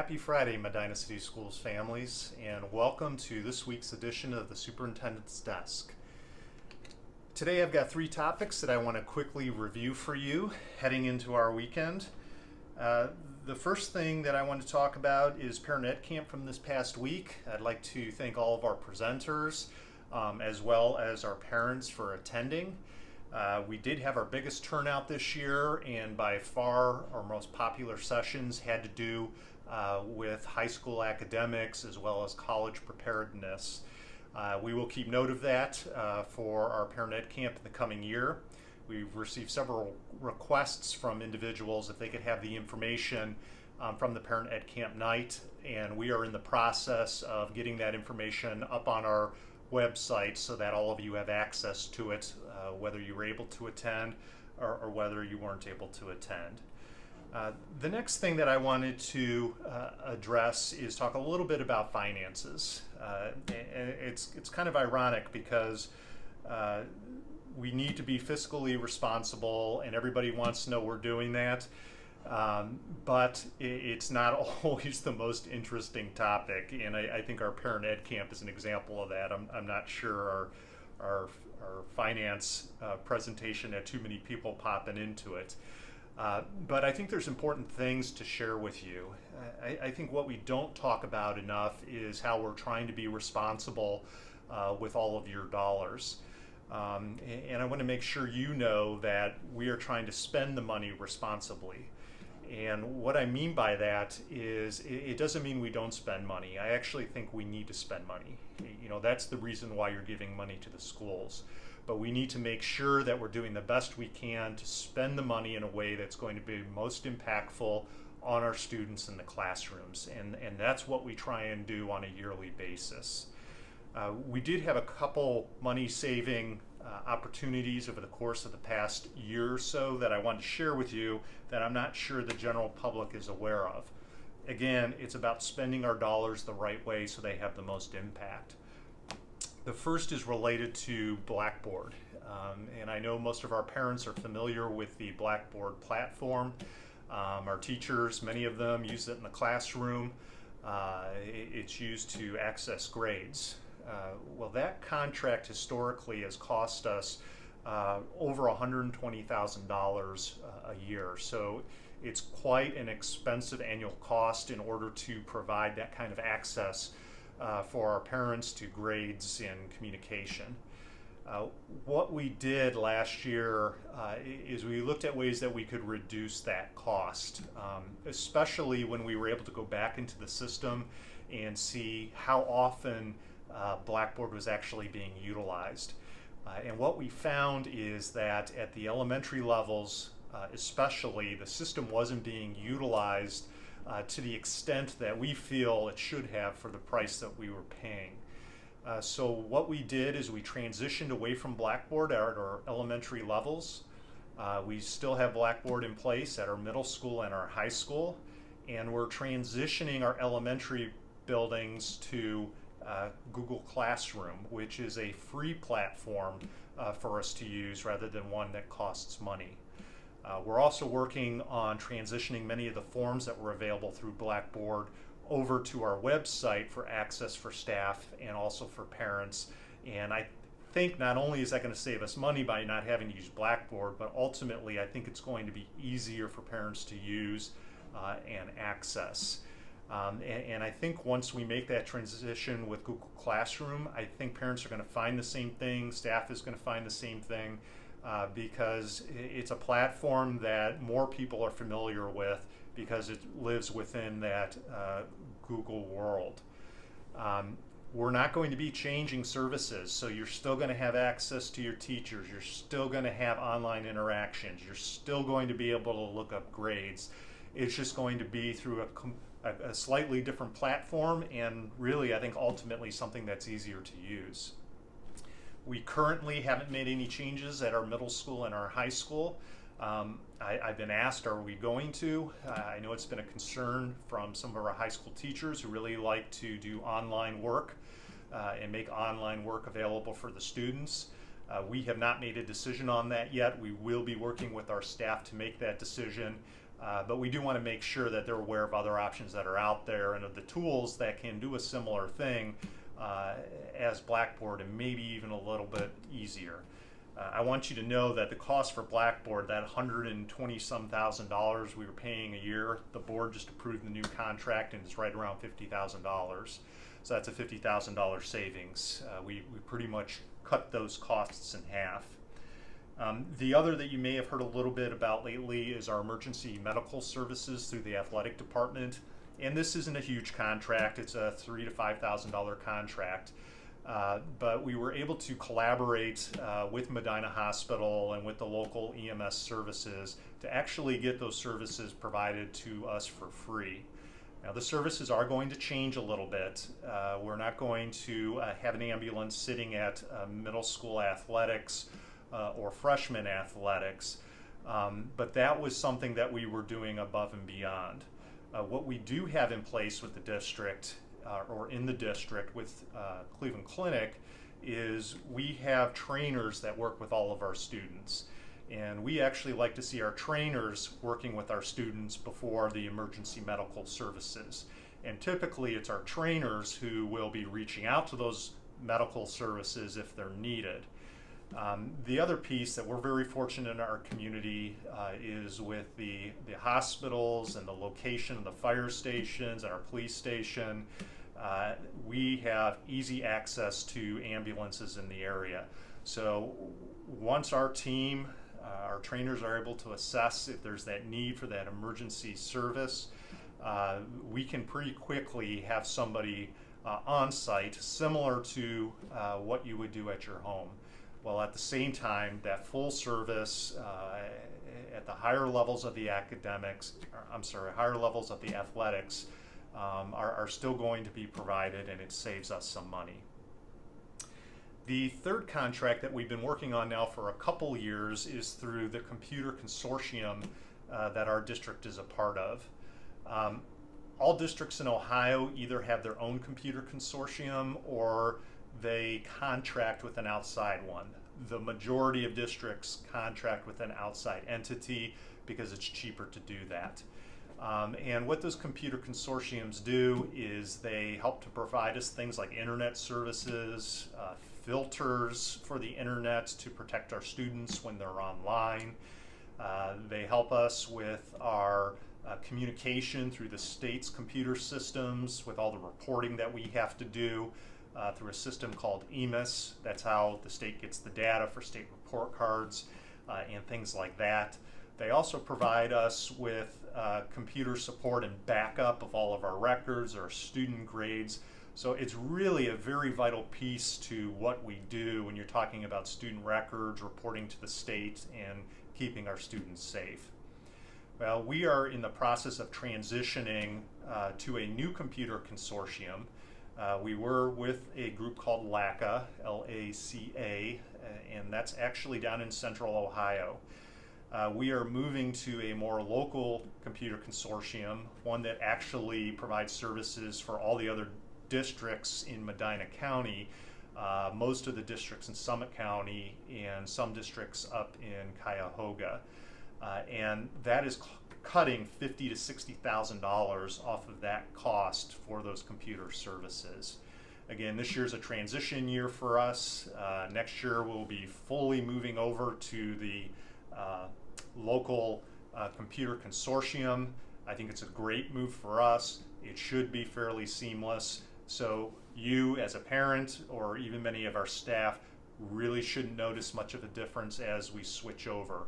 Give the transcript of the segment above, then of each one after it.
Happy Friday, Medina City Schools families, and welcome to this week's edition of the Superintendent's Desk. Today I've got three topics that I want to quickly review for you heading into our weekend. The first thing that I want to talk about is Parent Ed Camp from this past week. I'd like to thank all of our presenters as well as our parents for attending. We did have our biggest turnout this year, and by far our most popular sessions had to do with high school academics as well as college preparedness. We will keep note of that for our Parent Ed Camp in the coming year. We've received several requests from individuals if they could have the information from the Parent Ed Camp night, and we are in the process of getting that information up on our website so that all of you have access to it, whether you were able to attend or whether you weren't able to attend. The next thing that I wanted to address is talk a little bit about finances. It's kind of ironic because we need to be fiscally responsible and everybody wants to know we're doing that. But it's not always the most interesting topic, and I think our Parent Ed Camp is an example of that. I'm not sure our finance presentation had too many people popping into it. But I think there's important things to share with you. I think what we don't talk about enough is how we're trying to be responsible with all of your dollars. And I want to make sure you know that we are trying to spend the money responsibly. And what I mean by that is it doesn't mean we don't spend money. I actually think we need to spend money. You know, that's the reason why you're giving money to the schools. But we need to make sure that we're doing the best we can to spend the money in a way that's going to be most impactful on our students in the classrooms. And that's what we try and do on a yearly basis. We did have a couple money-saving opportunities over the course of the past year or so that I want to share with you that I'm not sure the general public is aware of. Again, it's about spending our dollars the right way so they have the most impact. The first is related to Blackboard. And I know most of our parents are familiar with the Blackboard platform. Our teachers, many of them, use it in the classroom. It's used to access grades. Well, that contract historically has cost us over $120,000 a year. So it's quite an expensive annual cost in order to provide that kind of access for our parents to grades and communication. What we did last year is we looked at ways that we could reduce that cost, especially when we were able to go back into the system and see how often Blackboard was actually being utilized. And what we found is that at the elementary levels, especially, the system wasn't being utilized to the extent that we feel it should have for the price that we were paying. So what we did is we transitioned away from Blackboard at our elementary levels. We still have Blackboard in place at our middle school and our high school, and we're transitioning our elementary buildings to Google Classroom, which is a free platform for us to use rather than one that costs money. We're also working on transitioning many of the forms that were available through Blackboard over to our website for access for staff and also for parents. And I think not only is that going to save us money by not having to use Blackboard, but ultimately I think it's going to be easier for parents to use and access. And I think once we make that transition with Google Classroom, I think parents are going to find the same thing, staff is going to find the same thing, because it's a platform that more people are familiar with because it lives within that Google world. We're not going to be changing services, so you're still going to have access to your teachers, you're still going to have online interactions, you're still going to be able to look up grades. It's just going to be through a slightly different platform, and really I think ultimately something that's easier to use. We currently haven't made any changes at our middle school and our high school. I've been asked, are we going to? I know it's been a concern from some of our high school teachers who really like to do online work and make online work available for the students. We have not made a decision on that yet. We will be working with our staff to make that decision. But we do want to make sure that they're aware of other options that are out there and of the tools that can do a similar thing as Blackboard, and maybe even a little bit easier. I want you to know that the cost for Blackboard, that $120-some thousand we were paying a year, the board just approved the new contract and it's right around $50,000. So that's a $50,000 savings. We pretty much cut those costs in half. The other that you may have heard a little bit about lately is our emergency medical services through the athletic department. And this isn't a huge contract, it's a $3,000 to $5,000 contract. But we were able to collaborate with Medina Hospital and with the local EMS services to actually get those services provided to us for free. Now the services are going to change a little bit. We're not going to have an ambulance sitting at middle school athletics or freshman athletics, but that was something that we were doing above and beyond. What we do have in place with the district or in the district with Cleveland Clinic is we have trainers that work with all of our students. And we actually like to see our trainers working with our students before the emergency medical services. And typically it's our trainers who will be reaching out to those medical services if they're needed. The other piece that we're very fortunate in our community is with the hospitals and the location of the fire stations and our police station. We have easy access to ambulances in the area. So once our team, our trainers are able to assess if there's that need for that emergency service, we can pretty quickly have somebody on site similar to what you would do at your home. While at the same time, that full service at the higher levels of the higher levels of the athletics are still going to be provided, and it saves us some money. The third contract that we've been working on now for a couple years is through the computer consortium that our district is a part of. All districts in Ohio either have their own computer consortium or they contract with an outside one. The majority of districts contract with an outside entity because it's cheaper to do that. And what those computer consortiums do is they help to provide us things like internet services, filters for the internet to protect our students when they're online. They help us with our communication through the state's computer systems, with all the reporting that we have to do through a system called EMIS. That's how the state gets the data for state report cards and things like that. They also provide us with computer support and backup of all of our records, our student grades. So it's really a very vital piece to what we do when you're talking about student records, reporting to the state, and keeping our students safe. Well, we are in the process of transitioning to a new computer consortium. We were with a group called LACA, L-A-C-A, and that's actually down in central Ohio. We are moving to a more local computer consortium, one that actually provides services for all the other districts in Medina County, most of the districts in Summit County, and some districts up in Cuyahoga. And that is cutting $50,000 to $60,000 off of that cost for those computer services. Again, this year's a transition year for us. Next year we'll be fully moving over to the local computer consortium. I think it's a great move for us. It should be fairly seamless. So you as a parent or even many of our staff really shouldn't notice much of a difference as we switch over.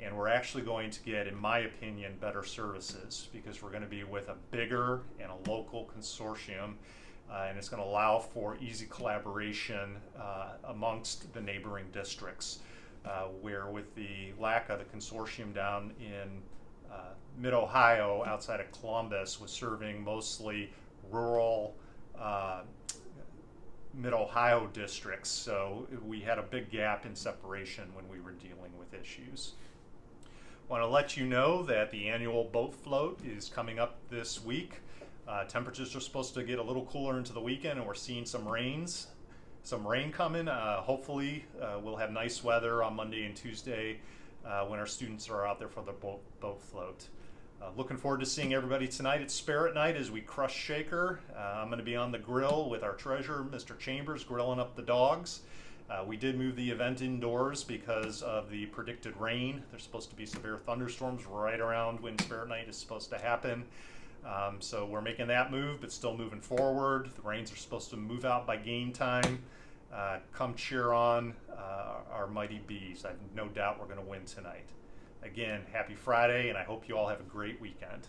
And we're actually going to get, in my opinion, better services because we're going to be with a bigger and a local consortium, and it's going to allow for easy collaboration amongst the neighboring districts, where with the LACA, the consortium down in mid-Ohio outside of Columbus was serving mostly rural mid-Ohio districts, so we had a big gap in separation when we were dealing with issues. I want to let you know that the annual boat float is coming up this week. Temperatures are supposed to get a little cooler into the weekend, and we're seeing some rain coming. Hopefully we'll have nice weather on Monday and Tuesday when our students are out there for the boat float. Looking forward to seeing everybody tonight at Spirit Night as we crush Shaker. I'm going to be on the grill with our treasurer, Mr. Chambers, grilling up the dogs. We did move the event indoors because of the predicted rain. There's supposed to be severe thunderstorms right around when Spirit Night is supposed to happen. So we're making that move, but still moving forward. The Rains are supposed to move out by game time. Come cheer on our mighty bees. I have no doubt we're going to win tonight. Again, happy Friday, and I hope you all have a great weekend.